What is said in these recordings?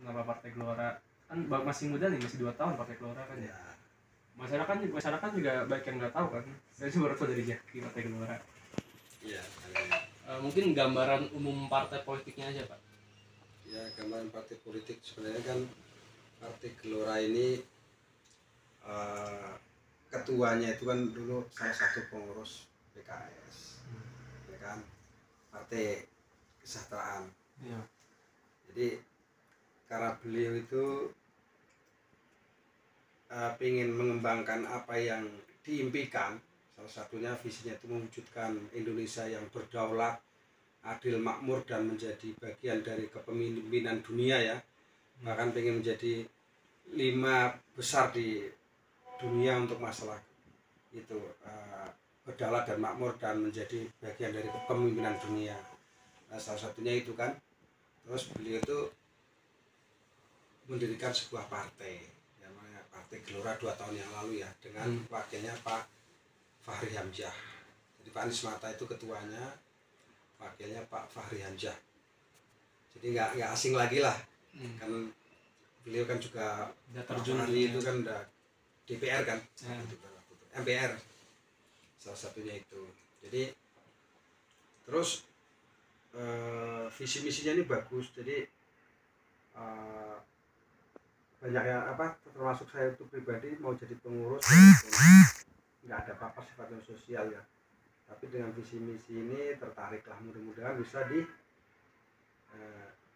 kenapa Partai Gelora, kan masih muda nih, masih 2 tahun Partai Gelora kan ya. Masyarakat juga banyak yang nggak tahu kan. Saya cuma baru tahu dari Jaki Partai Gelora. Iya. Mungkin gambaran umum partai politiknya aja Pak. Ya, gambaran partai politik sebenarnya kan Partai Gelora ini ketuanya itu kan dulu salah satu pengurus PKS, ya kan, Partai Kesejahteraan. Iya. Jadi karena beliau itu ingin mengembangkan apa yang diimpikan, salah satunya visinya itu mewujudkan Indonesia yang berdaulat, adil, makmur, dan menjadi bagian dari kepemimpinan dunia ya. Bahkan pengen menjadi 5 besar di dunia untuk masalah itu, berdaulat dan makmur dan menjadi bagian dari kepemimpinan dunia. Nah, salah satunya itu kan. Terus beliau itu mendirikan sebuah partai, namanya Partai Gelora 2 tahun yang lalu ya, dengan wakilnya Pak Fahri Hamzah. Jadi Pak Anies Mata itu ketuanya, wakilnya Pak Fahri Hamzah. Jadi nggak asing lagi lah, kan beliau kan juga terjun itu kan udah DPR kan, MPR salah satunya itu. Jadi terus visi misinya ini bagus. Jadi banyak yang termasuk saya itu pribadi mau jadi pengurus, nggak ada apa-apa sifatnya sosial ya, tapi dengan visi misi ini tertariklah, mudah-mudahan bisa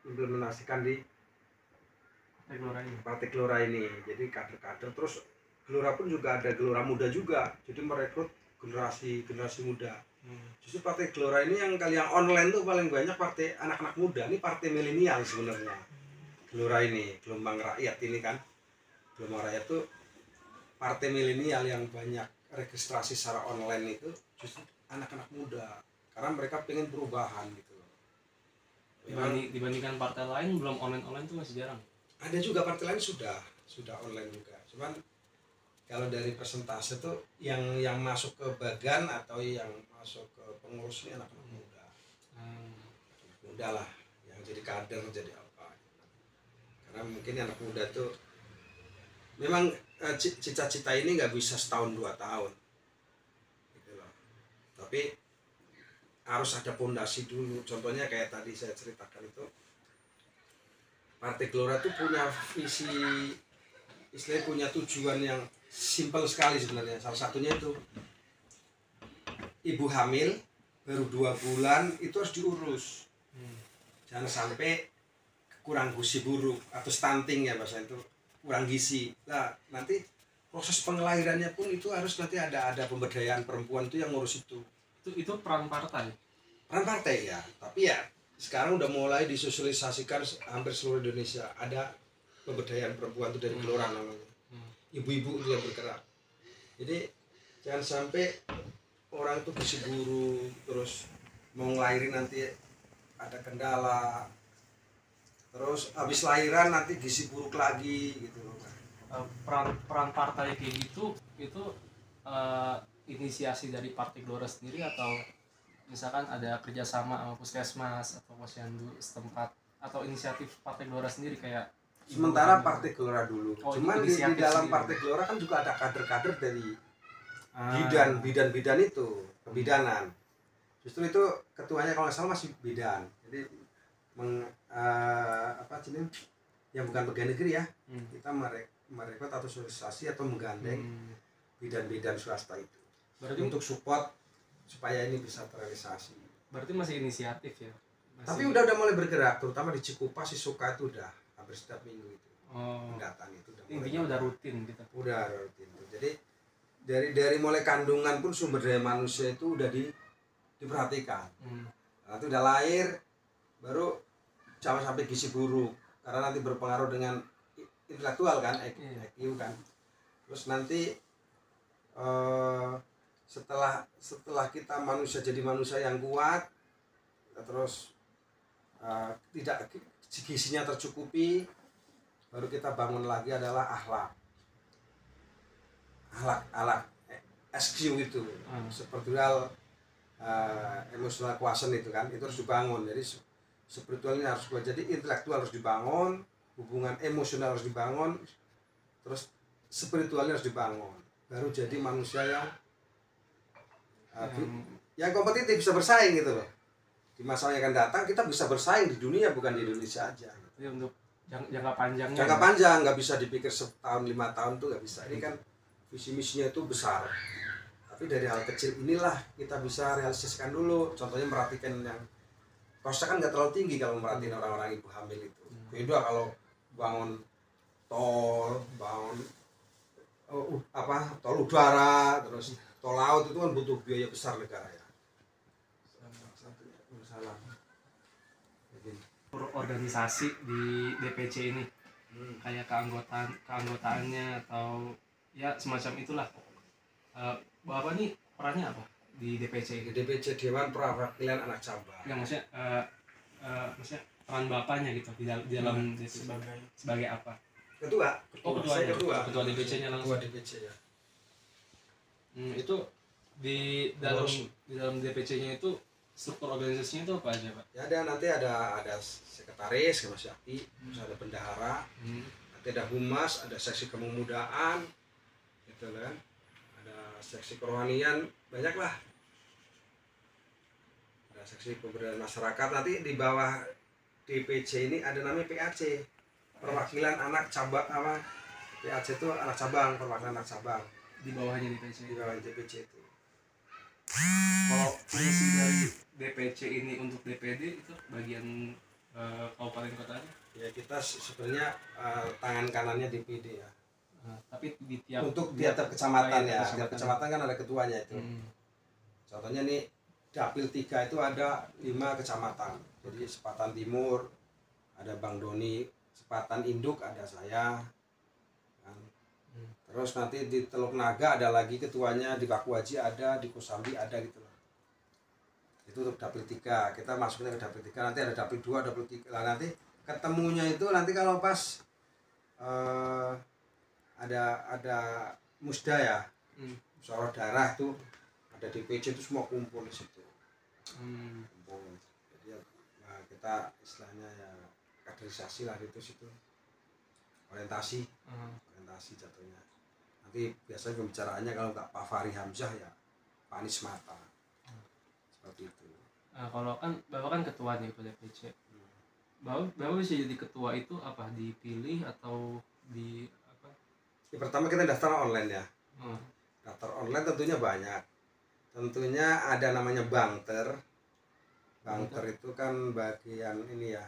implementasikan di Partai Gelora ini. Jadi kader-kader, terus Gelora pun juga ada Gelora Muda juga, jadi merekrut generasi muda. Justru Partai Gelora ini yang online tuh paling banyak partai anak-anak muda. Ini partai milenial sebenarnya. Gelora ini, gelombang rakyat ini kan, gelombang rakyat tuh partai milenial yang banyak registrasi secara online itu justru anak-anak muda, karena mereka pengen perubahan gitu. Dibandingkan partai lain, belum online tuh masih jarang. Ada juga partai lain sudah online juga, cuman kalau dari persentase tuh yang masuk ke bagan atau yang masuk ke pengurus ini anak-anak muda. Anak muda lah yang jadi kader, jadi apa, karena mungkin anak muda tuh memang cita-cita ini nggak bisa setahun 2 tahun gitu loh, tapi harus ada pondasi dulu. Contohnya kayak tadi saya ceritakan itu, Partai Gelora itu punya visi, istilahnya punya tujuan yang simpel sekali sebenarnya. Salah satunya itu ibu hamil baru 2 bulan itu harus diurus, jangan sampai kurang gizi buruk atau stunting ya bahasa itu, kurang gizi. Nah nanti proses pengelahirannya pun itu harus nanti ada pemberdayaan perempuan itu yang ngurus itu peran partai ya. Tapi ya sekarang udah mulai disosialisasikan hampir seluruh Indonesia, ada pemberdayaan perempuan itu dari Gelora namanya. Ibu-ibu itu yang bergerak. Jadi jangan sampai orang itu gizi buruk, terus mau ngelahirin nanti ada kendala, terus habis lahiran nanti gizi buruk lagi gitu. Peran partai kayak gitu itu inisiasi dari Partai Gelora sendiri, atau misalkan ada kerjasama sama puskesmas atau posyandu setempat, atau inisiatif Partai Gelora sendiri kayak sementara Partai Gelora dulu. Cuman di dalam sendiri. Partai Gelora kan juga ada kader-kader dari bidan itu, kebidanan. Justru itu ketuanya kalau nggak salah masih bidan. Jadi yang bukan pegawai negeri ya, kita merekrut atau sosialisasi atau menggandeng bidan-bidan swasta itu. Berarti untuk support supaya ini bisa terrealisasi. Berarti masih inisiatif ya? Tapi udah mulai bergerak, terutama di Cikupa, Sisuka itu udah hampir setiap minggu itu. Pendataan itu udah intinya udah rutin gitu. Udah rutin. Jadi dari mulai kandungan pun sumber daya manusia itu udah diperhatikan. Nanti udah lahir baru jangan sampai gizi buruk, karena nanti berpengaruh dengan intelektual kan, IQ kan. Terus nanti setelah kita manusia jadi manusia yang kuat, terus tidak gizinya tercukupi, baru kita bangun lagi adalah akhlak SQ itu, spiritual emotional quotient itu kan, itu harus dibangun. Jadi spiritualnya harus kuat, jadi intelektual harus dibangun, hubungan emosional harus dibangun, terus spiritualnya harus dibangun, baru jadi manusia yang yang kompetitif, bisa bersaing gitu loh. Di masa yang akan datang kita bisa bersaing di dunia, bukan di Indonesia aja. Ya, untuk jangka panjangnya. Jangka panjang nggak bisa dipikir setahun 5 tahun tuh nggak bisa. Ini kan visi misinya itu besar. Tapi dari hal kecil inilah kita bisa realisasikan dulu. Contohnya merhatikan yang kosnya kan nggak terlalu tinggi kalau merhatiin orang-orang ibu hamil itu. Beda kalau bangun tol, bangun tol udara, terus tol laut itu kan butuh biaya besar negara ya. Organisasi di DPC ini kayak keanggotaannya atau ya semacam itulah. Bapak nih perannya apa di DPC? Di DPC Dewan Perwakilan Anak Cabang. Ya maksudnya peran bapaknya gitu di dalam sebagai apa? Ketua. Ketua DPC-nya langsung. Ketua DPC ya. Itu di dalam DPC-nya itu struktur organisasinya itu apa aja, Pak? Ya nanti ada sekretaris, Mas Yati, terus ada bendahara, nanti ada humas, ada seksi kepemudaan, gitu kan, ada seksi kerohanian, banyak lah, ada seksi pemberdayaan masyarakat. Nanti di bawah DPC ini ada namanya PAC, perwakilan anak cabang, PAC itu anak cabang, perwakilan anak cabang. Di bawahnya DPC. Di bawah DPC itu. Kalau fungsi dari DPC ini untuk DPD itu bagian kabupaten kotanya? Ya kita sebenarnya tangan kanannya DPD ya. Tapi di tiap kecamatan ya, tiap kecamatan kan ada ketuanya itu. Contohnya nih Dapil 3 itu ada 5 kecamatan. Jadi Sepatan Timur ada Bang Doni, Sepatan Induk ada saya. Terus nanti di Teluk Naga ada lagi ketuanya, di Pakuaji ada, di Kosambi ada gitu loh. Itu untuk Dapil 3. Kita masuknya ke Dapil 3, nanti ada Dapil 2, Dapil 3. Nah, nanti ketemunya itu nanti kalau pas ada musda ya. Musyawarah daerah itu ada DPC itu semua kumpul di situ. Kumpul. Jadi ya, kita istilahnya ya kaderisasi lah itu situ. Orientasi jatuhnya. Nanti biasanya pembicaraannya kalau nggak Pak Fahri Hamzah ya Pak Anies Mata. Seperti itu. Nah, kalau kan Bapak kan ketua nih DPC. Bapak bisa jadi ketua itu apa dipilih atau di apa? Ya, pertama kita daftar online ya. Daftar online tentunya banyak. Tentunya ada namanya Bangter. Bangter itu kan bagian ini ya,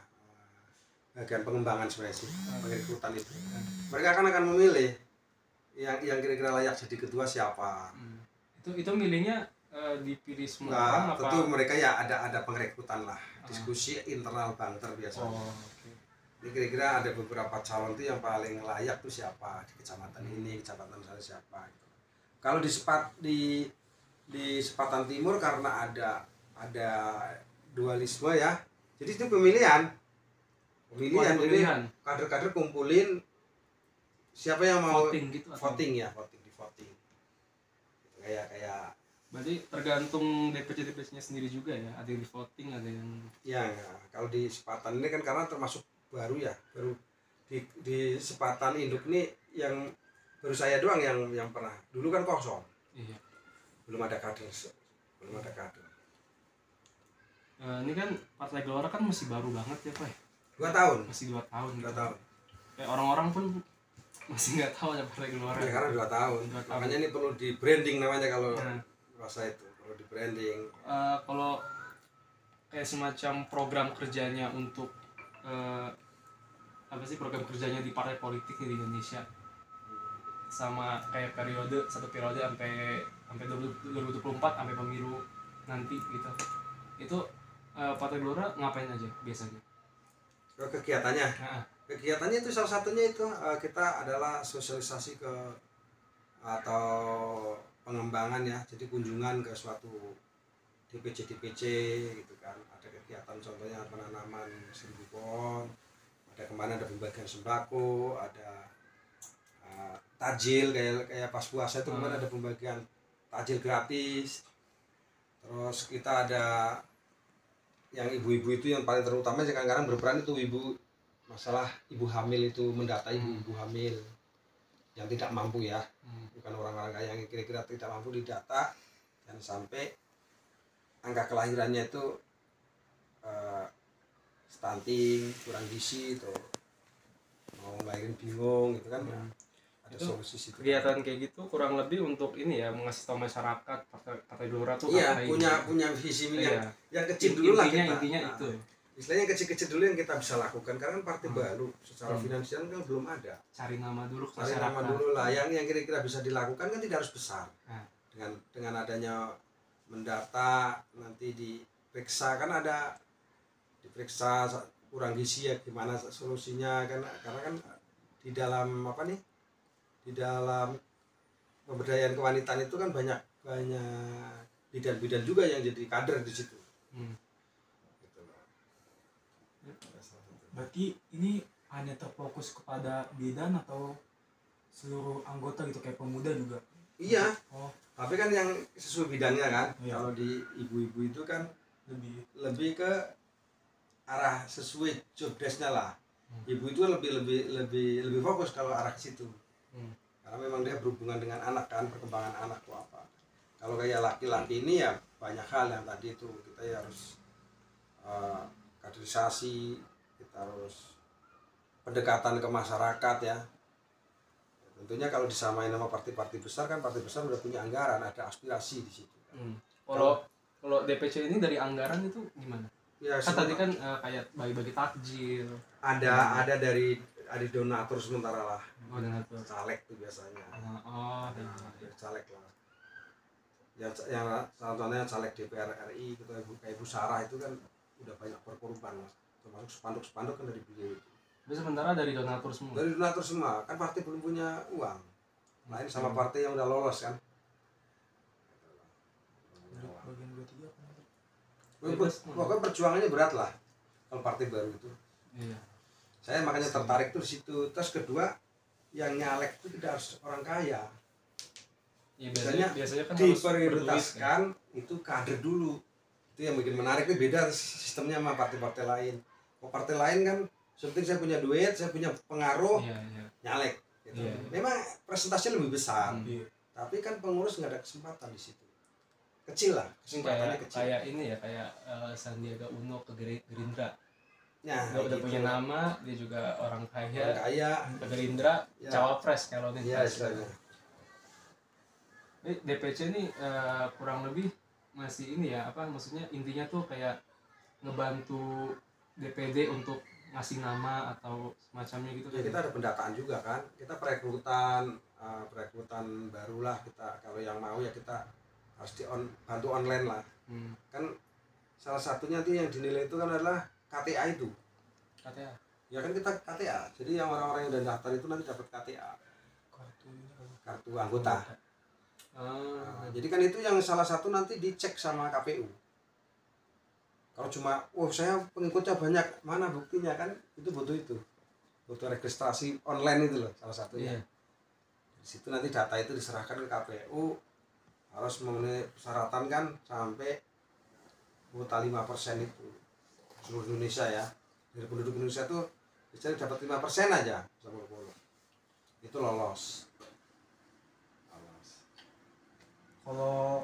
bagian pengembangan sebenarnya sih, pengrekrutan itu. Mereka akan memilih yang kira-kira layak jadi ketua siapa. Itu milihnya dipilih semua orang apa? Tentu mereka ya ada pengrekrutan lah, diskusi internal Bangter biasanya. Jadi kira-kira ada beberapa calon tuh yang paling layak tuh siapa di kecamatan ini, kecamatan saya siapa. Gitu. Kalau di Sepatan Timur karena ada dualisme ya, jadi itu pemilihan. Jadi kader-kader kumpulin siapa yang mau voting gitu voting kayak berarti tergantung DPC-nya sendiri juga ya, ada yang di voting, ada yang ya. Kalau di Sepatan ini kan karena termasuk baru di Sepatan Induk ini yang baru saya doang yang pernah, dulu kan kosong. Iya. belum ada kader. Ini kan Partai Gelora kan masih baru banget ya Pak. 2 tahun. Masih 2 tahun. 2 tahun. Kayak orang-orang pun masih nggak tahu ya Partai Gelora. Ya, karena 2 tahun. Makanya ini perlu di branding namanya kalau rasa itu perlu di branding. Kalau kayak semacam program kerjanya untuk program kerjanya di partai politik di Indonesia sama kayak satu periode sampai 2024 sampai pemilu nanti gitu. Itu Partai Gelora ngapain aja biasanya? Kegiatannya. Kegiatannya itu salah satunya itu kita adalah sosialisasi atau pengembangan ya. Jadi kunjungan ke suatu DPC gitu kan. Ada kegiatan contohnya penanaman 1000 pohon. Ada kemana ada pembagian sembako, ada tajil kayak pas puasa itu kemarin ada pembagian tajil gratis. Terus kita ada yang ibu-ibu itu yang paling terutama sekarang berperan itu masalah ibu hamil itu, mendata ibu hamil yang tidak mampu ya, bukan orang-orang kaya yang kira-kira tidak mampu didata, dan sampai angka kelahirannya itu stunting, kurang gizi, itu mau ngelahirin bingung gitu kan. Ada itu solusi situ. Kegiatan kayak gitu kurang lebih untuk ini ya, mengasih tahu masyarakat Partai Gelora tuh iya, apa punya visi iya. yang kecil dulu lah kita. Intinya itu. Istilahnya kecil-kecil dulu yang kita bisa lakukan, karena kan partai baru secara finansial kan belum ada. Cari nama dulu ke Cari masyarakat. nama dulu lah, yang kira-kira bisa dilakukan kan tidak harus besar. Dengan adanya mendata, nanti diperiksa, kan ada diperiksa kurang gizi ya gimana solusinya kan, karena kan di dalam apa nih, di dalam pemberdayaan kewanitaan itu kan banyak bidan-bidan juga yang jadi kader di situ. Gitu. Berarti ini hanya terfokus kepada bidan atau seluruh anggota gitu, kayak pemuda juga? Iya. Oh, Tapi kan yang sesuai bidangnya kan. Iya. Kalau di ibu-ibu itu kan lebih ke arah sesuai job desk-nya lah. Ibu itu lebih fokus kalau arah ke situ. Karena memang dia berhubungan dengan anak kan, perkembangan anak tuh apa. Kalau kayak laki-laki ini ya banyak hal yang tadi itu kita ya harus kaderisasi, kita harus pendekatan ke masyarakat ya. Tentunya kalau disamain sama partai-partai besar kan, partai besar udah punya anggaran, ada aspirasi di situ. Kalau DPC ini dari anggaran itu gimana? Ya, kan tadi kan kayak bagi-bagi takjil. Ada dari donatur sementara lah. Donatur. Caleg tuh biasanya. Caleg lah. Yang contohnya caleg DPR RI gitu, kayak Ibu Sarah itu kan udah banyak berkorban, termasuk spanduk-spanduk kan dari beliau itu. Tapi sementara dari donatur semua. Dari donatur semua, kan partai belum punya uang. Lain sama partai yang udah lolos kan. bagian 23 Pokoknya perjuangannya berat lah kalau partai baru itu. Iya. Saya makanya tertarik tuh di situ. Terus kedua, yang nyalek itu tidak harus orang kaya. Ya, biasanya kan diprioritaskan itu kader dulu. Itu yang bikin menarik, itu beda sistemnya sama partai-partai lain. Kalau partai lain kan seperti saya punya duit, saya punya pengaruh, nyalek gitu. Memang presentasinya lebih besar, tapi kan pengurus nggak ada kesempatan di situ. Kecil lah, kesempatannya kecil. Kayak ini ya, kayak Sandiaga Uno ke Gerindra. Nah, dia udah punya nama, dia juga orang kaya ke Gerindra, ya. Cawapres kalau nih. Iya, istilahnya. DPC ini kurang lebih masih ini ya, apa maksudnya, intinya tuh kayak ngebantu DPD untuk ngasih nama atau semacamnya gitu. Ya, kita ada pendataan juga kan, kita perekrutan barulah kita, kalau yang mau ya kita harus bantu online lah. Kan salah satunya tuh yang dinilai itu kan adalah KTA itu. KTA? Ya kan kita KTA, jadi yang orang-orang yang udah daftar itu nanti dapat KTA, kartu anggota. Nah, jadi kan itu yang salah satu nanti dicek sama KPU. Kalau cuma, saya pengikutnya banyak, mana buktinya, kan itu butuh registrasi online itu loh salah satunya. Di situ nanti data itu diserahkan ke KPU, harus memenuhi persyaratan kan sampai kuota 5% itu seluruh Indonesia ya. Dari penduduk Indonesia tuh bisa dapat 5% aja, itu lolos. Kalau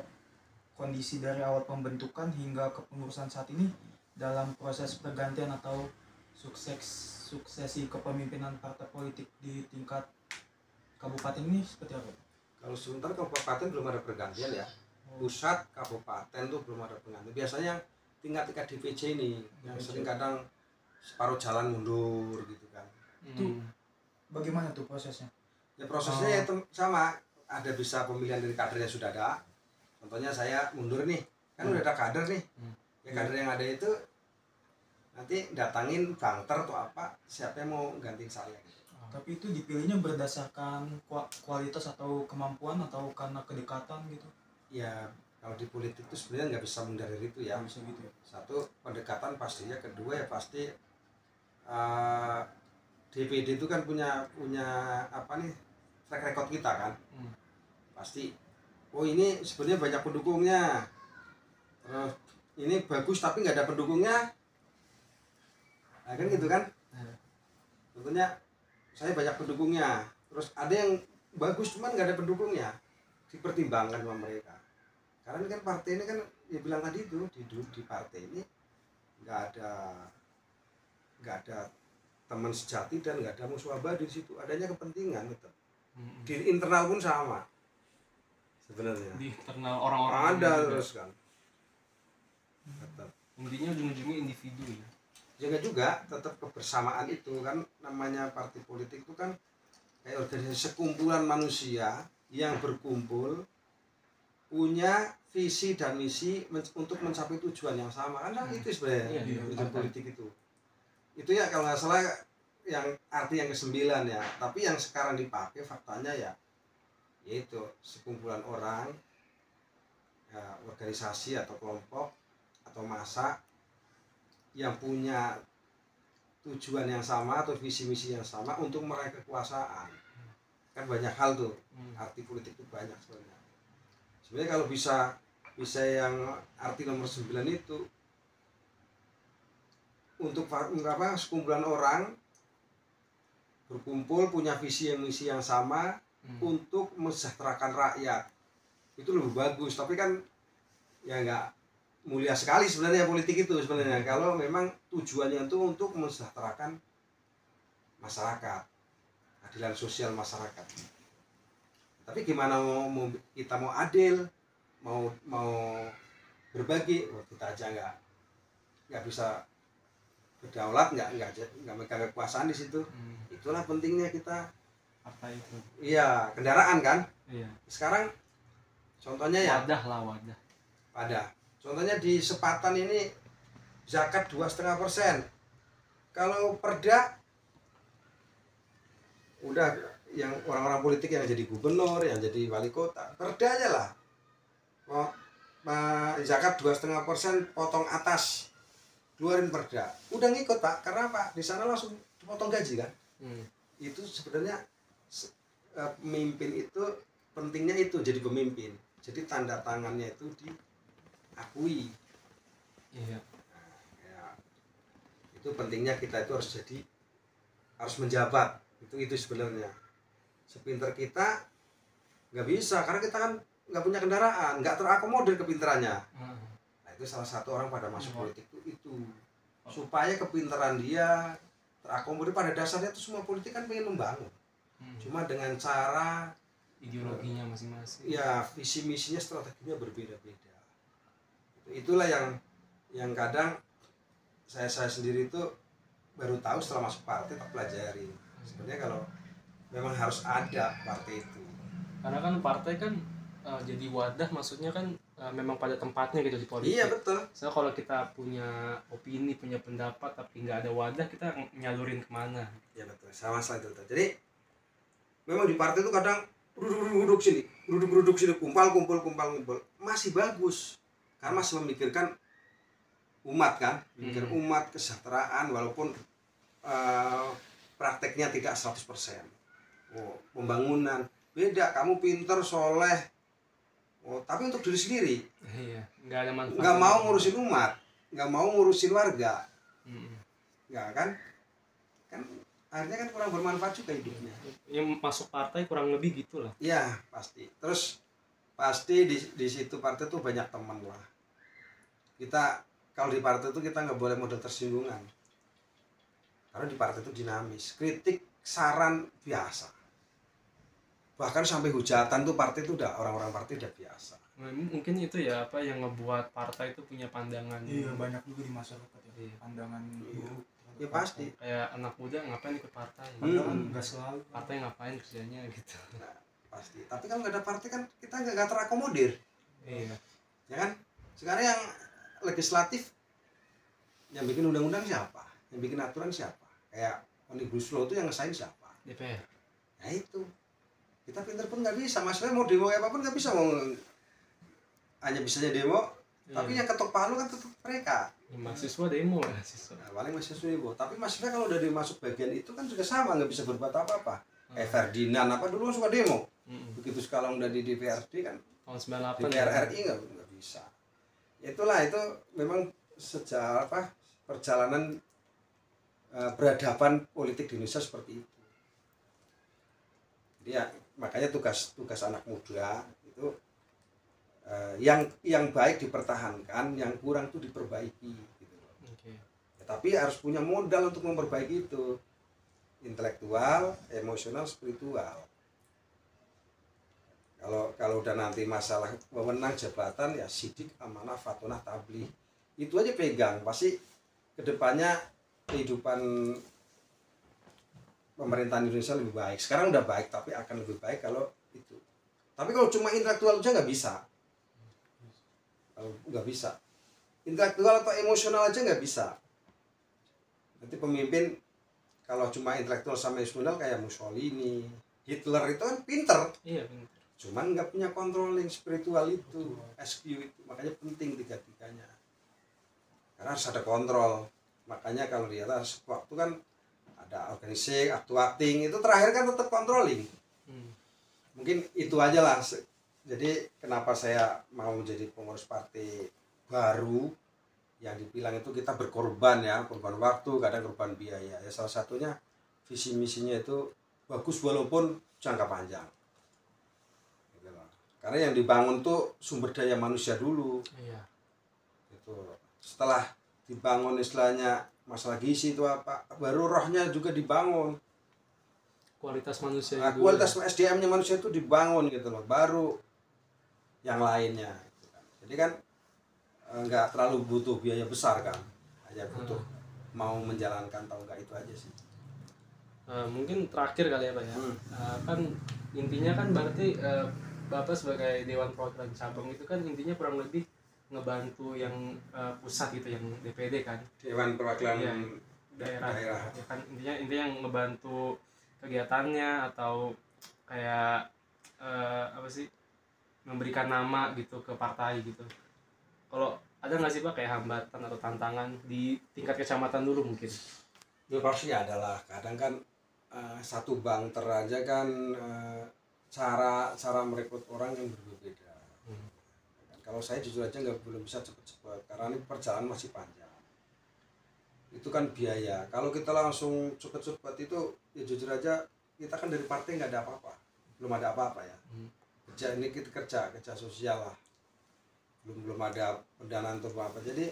kondisi dari awal pembentukan hingga kepengurusan saat ini dalam proses pergantian atau suksesi kepemimpinan partai politik di tingkat kabupaten ini seperti apa? Kalau sebentar kabupaten belum ada pergantian ya. Pusat, kabupaten tuh belum ada pergantian. Biasanya tingkat-tingkat DPC ini yang sering kadang separuh jalan mundur gitu kan. Itu bagaimana tuh prosesnya? Ya prosesnya ya sama, ada bisa pemilihan dari kader yang sudah ada. Contohnya saya mundur nih, kan udah ada kader nih. Ya kader yang ada itu nanti datangin bangter atau apa, siapa yang mau gantiin saya. Tapi itu dipilihnya berdasarkan kualitas atau kemampuan atau karena kedekatan gitu? Ya kalau di politik itu sebenarnya nggak bisa menghindari itu ya. Bisa gitu ya. Satu, pendekatan pastinya. Kedua ya pasti DPD itu kan punya apa nih, track record kita kan. Pasti ini sebenarnya banyak pendukungnya, terus ini bagus tapi nggak ada pendukungnya, nah kan gitu kan. Contohnya saya banyak pendukungnya, terus ada yang bagus cuman nggak ada pendukungnya, dipertimbangkan sama mereka. Karena ini kan partai ini kan ya bilang tadi itu di partai ini nggak ada teman sejati dan nggak ada musuh abadi di situ, adanya kepentingan tetap. Di internal pun sama sebenarnya. Di internal orang-orang ada terus kan. Tetap. Intinya ujung-ujungnya individu ya. Jaga juga tetap kebersamaan itu kan, namanya partai politik itu kan kayak organisasi sekumpulan manusia yang berkumpul punya visi dan misi untuk mencapai tujuan yang sama kan, itu sebenarnya tujuan politik itu ya kalau nggak salah yang arti yang ke-9 ya, tapi yang sekarang dipakai faktanya ya yaitu sekumpulan orang ya, organisasi atau kelompok atau massa yang punya tujuan yang sama atau visi misi yang sama untuk meraih kekuasaan. Kan banyak hal tuh, arti politik itu banyak sebenarnya. Sebenarnya kalau bisa yang arti nomor 9 itu untuk apa, sekumpulan orang berkumpul punya visi yang misi yang sama untuk mensejahterakan rakyat, itu lebih bagus. Tapi kan ya nggak mulia sekali sebenarnya politik itu sebenarnya kalau memang tujuannya itu untuk mensejahterakan masyarakat, keadilan sosial masyarakat. Tapi gimana kita mau adil, mau berbagi, kita aja nggak bisa berdaulat, nggak megang kekuasaan di situ. Itulah pentingnya kita apa itu? Iya, kendaraan kan. Iya. Sekarang contohnya ya wadah. Contohnya di Sepatan ini zakat 2,5%. Kalau perda udah yang orang-orang politik yang jadi gubernur, yang jadi wali kota, perda aja lah. Zakat 2,5% potong atas, keluarin perda. Udah ngikut Pak, karena Pak di sana langsung dipotong gaji kan. Itu sebenarnya pemimpin itu pentingnya itu jadi pemimpin. Jadi tanda tangannya itu diakui. Iya. Nah, ya. Itu pentingnya kita itu harus menjabat. Itu sebenarnya. Sepintar kita nggak bisa karena kita kan nggak punya kendaraan, nggak terakomodir kepintarannya. Nah, itu salah satu orang pada masuk politik itu supaya kepintaran dia terakomodir. Pada dasarnya itu semua politik kan pengen membangun, cuma dengan cara ideologinya masing-masing. Ya, visi misinya, strateginya berbeda-beda. Itulah yang kadang saya sendiri itu baru tahu setelah masuk partai, tak pelajari. Sebenarnya kalau memang harus ada partai itu. Karena kan partai kan jadi wadah, maksudnya kan memang pada tempatnya gitu di politik. Iya betul. So kalau kita punya opini, punya pendapat tapi nggak ada wadah, kita nyalurin kemana? Ya betul, sama itu. Jadi memang di partai itu kadang duduk sini, kumpul, masih bagus karena masih memikirkan umat kan, memikirkan umat, kesejahteraan, walaupun prakteknya tidak 100%. Pembangunan beda, kamu pinter, soleh, tapi untuk diri sendiri. Iya, nggak ada manfaat. Nggak mau ngurusin umat, nggak mau ngurusin warga, nggak kan akhirnya kan kurang bermanfaat juga hidupnya. Yang masuk partai kurang lebih gitulah. Iya pasti. Terus pasti di situ partai tuh banyak teman lah. Kita kalau di partai itu kita nggak boleh modal tersinggungan. Karena di partai itu dinamis, kritik, saran biasa. Bahkan sampai hujatan tuh partai itu udah, orang-orang partai udah biasa. Mungkin itu ya apa yang ngebuat partai itu punya pandangan. Iya, banyak juga di masyarakat ya. Pandangan buruk. Ya pasti. Kayak anak muda ngapain ikut partai? Nggak selalu. Partai ngapain kerjanya gitu. Nah, pasti. Tapi kalau nggak ada partai kan kita nggak terakomodir. Iya. Ya kan? Sekarang yang legislatif yang bikin undang-undang siapa? Yang bikin aturan siapa? Kayak Omnibus Law itu yang ngesain siapa? DPR. Nah itu. Kita pinter pun nggak bisa. Maksudnya mau demo apapun nggak bisa. Hanya bisanya demo. Tapi yang ketok palu kan tetap mereka. Ya, mahasiswa demo lah. Nah, paling mahasiswa demo. Tapi maksudnya kalau udah masuk bagian itu kan juga sama, nggak bisa berbuat apa-apa. Ferdinand apa dulu suka demo. Begitu sekarang udah di DPRD kan. Tahun 98. DPR RI nggak bisa. Itulah itu memang sejak perjalanan peradaban politik di Indonesia seperti itu. Jadi ya makanya tugas anak muda itu yang baik dipertahankan, yang kurang itu diperbaiki gitu. Oke. Ya, tapi harus punya modal untuk memperbaiki itu, intelektual, emosional, spiritual. Kalau udah nanti masalah wewenang jabatan ya sidik, amanah, fatonah, tabligh itu aja pegang, pasti kedepannya kehidupan pemerintahan Indonesia lebih baik. Sekarang udah baik tapi akan lebih baik kalau itu. Tapi kalau cuma intelektual aja nggak bisa. Kalau nggak bisa, intelektual atau emosional aja nggak bisa. Nanti pemimpin kalau cuma intelektual sama emosional kayak Mussolini, Hitler itu kan pinter. Iya benar. Cuman nggak punya controlling spiritual itu, SQ itu. Makanya penting tiga-tiganya. Karena harus ada kontrol. Makanya kalau di atas waktu kan ada organizing, acting, itu terakhir kan tetap controlling. Mungkin itu aja lah. Jadi kenapa saya mau jadi pengurus partai baru, yang dibilang itu kita berkorban ya, korban waktu, kadang korban biaya. Ya salah satunya visi misinya itu bagus walaupun jangka panjang. Karena yang dibangun tuh sumber daya manusia dulu. Iya. Itu setelah dibangun istilahnya masalah gizi itu apa, baru rohnya juga dibangun. Kualitas manusia. Nah, kualitas SDM-nya manusia itu dibangun gitu loh, baru yang lainnya. Jadi kan nggak terlalu butuh biaya besar kan, hanya butuh mau menjalankan atau enggak, itu aja sih. Mungkin terakhir kali ya Pak ya. Kan intinya kan berarti Bapak sebagai Dewan Perwakilan Cabang itu kan intinya kurang lebih ngebantu yang pusat gitu, yang DPD kan, Dewan Perwakilan daerah. daerah. Ya kan intinya yang ngebantu kegiatannya atau kayak apa sih, memberikan nama gitu ke partai gitu. Kalau ada nggak sih Pak kayak hambatan atau tantangan di tingkat kecamatan dulu mungkin? Ya pasti adalah, kadang kan satu banter aja kan cara merekrut orang yang berbeda. Kalau saya jujur aja belum bisa cepet-cepet karena ini perjalanan masih panjang. Itu kan biaya. Kalau kita langsung cepet-cepet itu ya jujur aja kita kan dari partai nggak ada apa-apa, belum ada apa-apa ya. Kerja ini kita kerja sosial lah, belum ada pendanaan atau apa. Jadi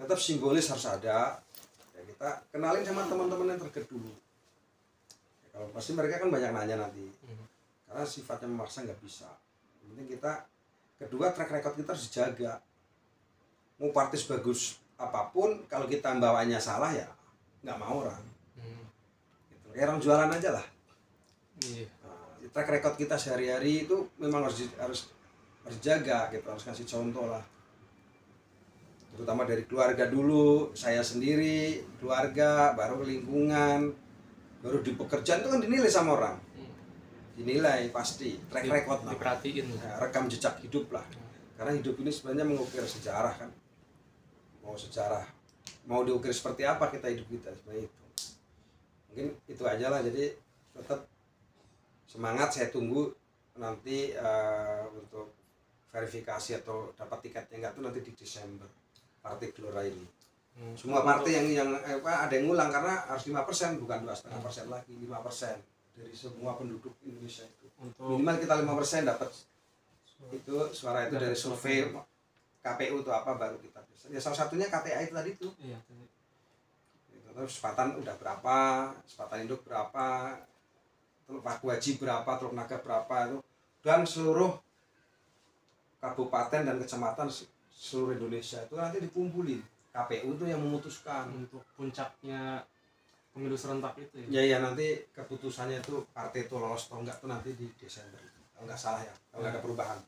tetap simbolis harus ada. Ya, kita kenalin sama teman-teman yang terdekat dulu. Ya, kalau pasti mereka kan banyak nanya nanti. Karena sifatnya memaksa nggak bisa. Yang penting kita, kedua track record kita harus dijaga. Mau partai bagus apapun, kalau kita bawaannya salah ya nggak mau orang. Gitu. Ya orang jualan aja lah. Nah, track record kita sehari-hari itu memang harus jaga gitu, harus kasih contoh lah. Terutama dari keluarga dulu, saya sendiri, keluarga, baru lingkungan, baru di pekerjaan itu kan dinilai sama orang. Dinilai pasti track record, diperhatiin, rekam jejak hidup lah. Karena hidup ini sebenarnya mengukir sejarah kan. Mau diukir seperti apa kita hidup kita, sebenarnya itu. Mungkin itu aja lah. Jadi tetap semangat, saya tunggu nanti untuk verifikasi atau dapat tiketnya enggak tuh nanti di Desember, Partai Gelora ini. Semua partai yang ada yang ngulang karena harus 5%, bukan 2,5% lagi, 5% dari semua penduduk Indonesia itu. Minimal kita 5% dapat itu suara itu dari survei KPU itu apa baru kita bisa. Ya salah satunya KTA itu tadi tuh. Iya. Terus Sepatan udah berapa, Sepatan Induk berapa, Teluk Paku Haji berapa, Teluk Naga berapa itu, dan seluruh kabupaten dan kecamatan seluruh Indonesia itu nanti dikumpulin. KPU itu yang memutuskan untuk puncaknya pemilu serentak itu ya. Ya nanti keputusannya itu partai itu lolos atau enggak tuh nanti di Desember. Kalau nggak salah ya, kalau nggak ada perubahan.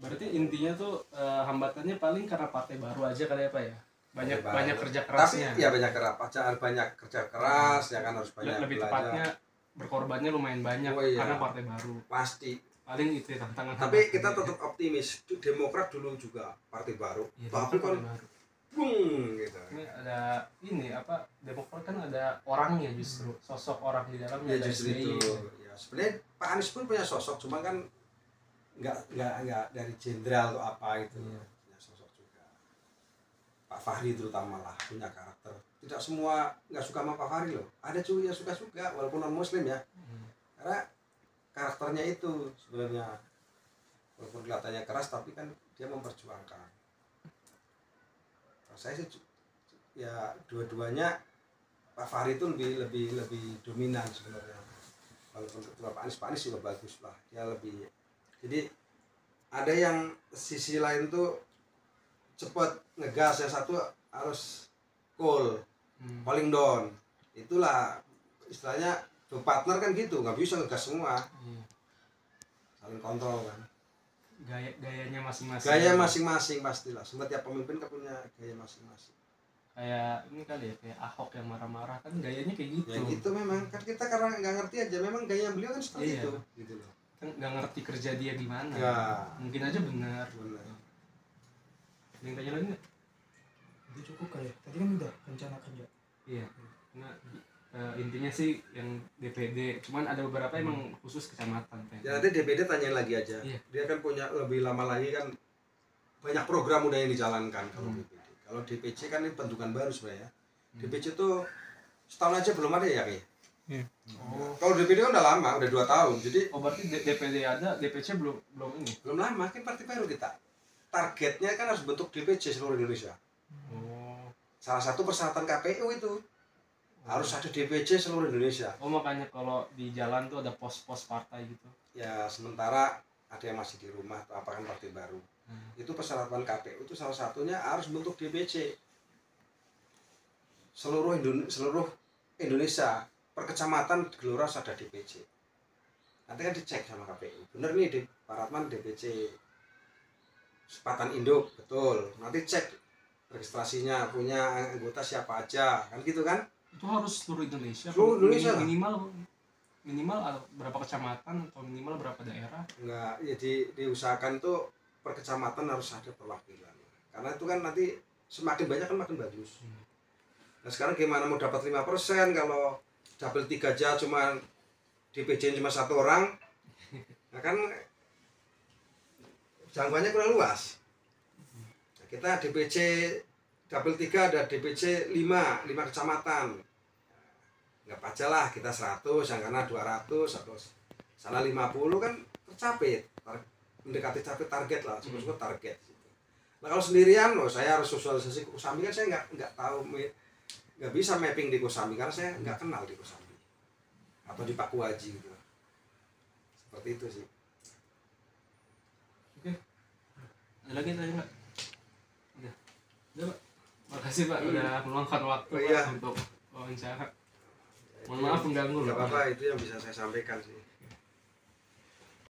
Berarti intinya tuh hambatannya paling karena partai baru aja kali ya Pak ya. Banyak kerja kerasnya. Tapi ya banyak kerja keras ya kan, harus banyak lebih belajar. Tepatnya berkorbannya lumayan banyak karena partai baru. Pasti. Paling itu ya tantangan. Tapi kita tetap optimis. Demokrat dulu juga partai baru. Ya, tapi kan bung gitu. Ini ada Demokrat kan ada orangnya justru, sosok orang di dalamnya. Ya justru itu. Ya sebenarnya Pak Anies pun punya sosok, cuma kan nggak dari jenderal atau apa gitu. Punya sosok juga. Pak Fahri terutama lah punya karakter. tidak semua nggak suka sama Pak Fahri loh, ada juga yang suka walaupun non muslim ya, karena karakternya itu sebenarnya walaupun kelihatannya keras tapi kan dia memperjuangkan. Nah, saya sih ya dua-duanya Pak Fahri itu lebih dominan sebenarnya. Walaupun Pak Anies juga bagus lah, dia lebih, jadi ada yang sisi lain tuh cepat ngegas, yang satu harus cool, paling down. Itulah istilahnya partner kan gitu, nggak bisa ngegas semua, saling kontrol kan. Gayanya masing-masing. Gaya masing-masing pastilah, semua tiap pemimpin kan punya gaya masing-masing. Kayak ini kali ya, kayak Ahok yang marah-marah kan gayanya kayak gitu. Ya gitu memang kan, kita karena nggak ngerti aja, memang gaya beliau kan seperti itu gitu loh. Kan nggak ngerti kerja dia gimana ya. Mungkin aja benar. Yang tanya lagi nggak? Itu cukup kali ya, tadi kan udah rencana kerja. Iya, nah, intinya sih yang DPD, cuman ada beberapa emang khusus kecamatan kan. Ya nanti DPD tanyain lagi aja. Dia kan punya lebih lama lagi kan, banyak program udah yang dijalankan kalau DPD. Kalau DPC kan ini bentukan baru sebenarnya. DPC itu setahun aja belum ada ya kayak. Kalau DPD kan udah lama, udah 2 tahun. Jadi berarti DPD ada, DPC belum ini. Belum lama, kan partai baru kita. Targetnya kan harus bentuk DPC seluruh Indonesia. Salah satu persyaratan KPU itu harus ada DPC seluruh Indonesia. Makanya kalau di jalan tuh ada pos-pos partai gitu. Ya sementara ada yang masih di rumah atau apa kan partai baru. Itu persyaratan KPU itu salah satunya harus bentuk DPC seluruh Indonesia, per kecamatan Gelora ada DPC. Nanti kan dicek sama KPU, bener nih Pak Ratman DPC Sepatan Induk, betul. Nanti cek registrasinya, punya anggota siapa aja, kan gitu kan? Itu harus seluruh Indonesia. Seluruh Indonesia. Minimal berapa kecamatan atau minimal berapa daerah? Enggak, jadi diusahakan tuh per kecamatan harus ada perwakilan. Karena itu kan nanti semakin banyak kan makin bagus. Nah sekarang gimana mau dapat 5% kalau double 3 aja cuma DPC cuma 1 orang, nah kan jangkauannya kurang luas. Nah, kita DPC double 3 ada DPC 5 kecamatan. Nggak aja lah kita 100, yang karena 200 atau salah 50 kan tercapai, mendekati capai target lah, sebut target. Nah kalau sendirian loh, saya harus sosialisasi ke Kosambi kan saya nggak tahu, nggak bisa mapping di Kosambi karena saya nggak kenal di Kosambi atau di Pakuaji gitu. Seperti itu sih. Oke. Ada lagi tanya Pak? Udah Pak. Makasih Pak udah meluangkan waktu untuk wawancara. Mohon maaf mengganggu. Nggak apa-apa, itu yang bisa saya sampaikan sih.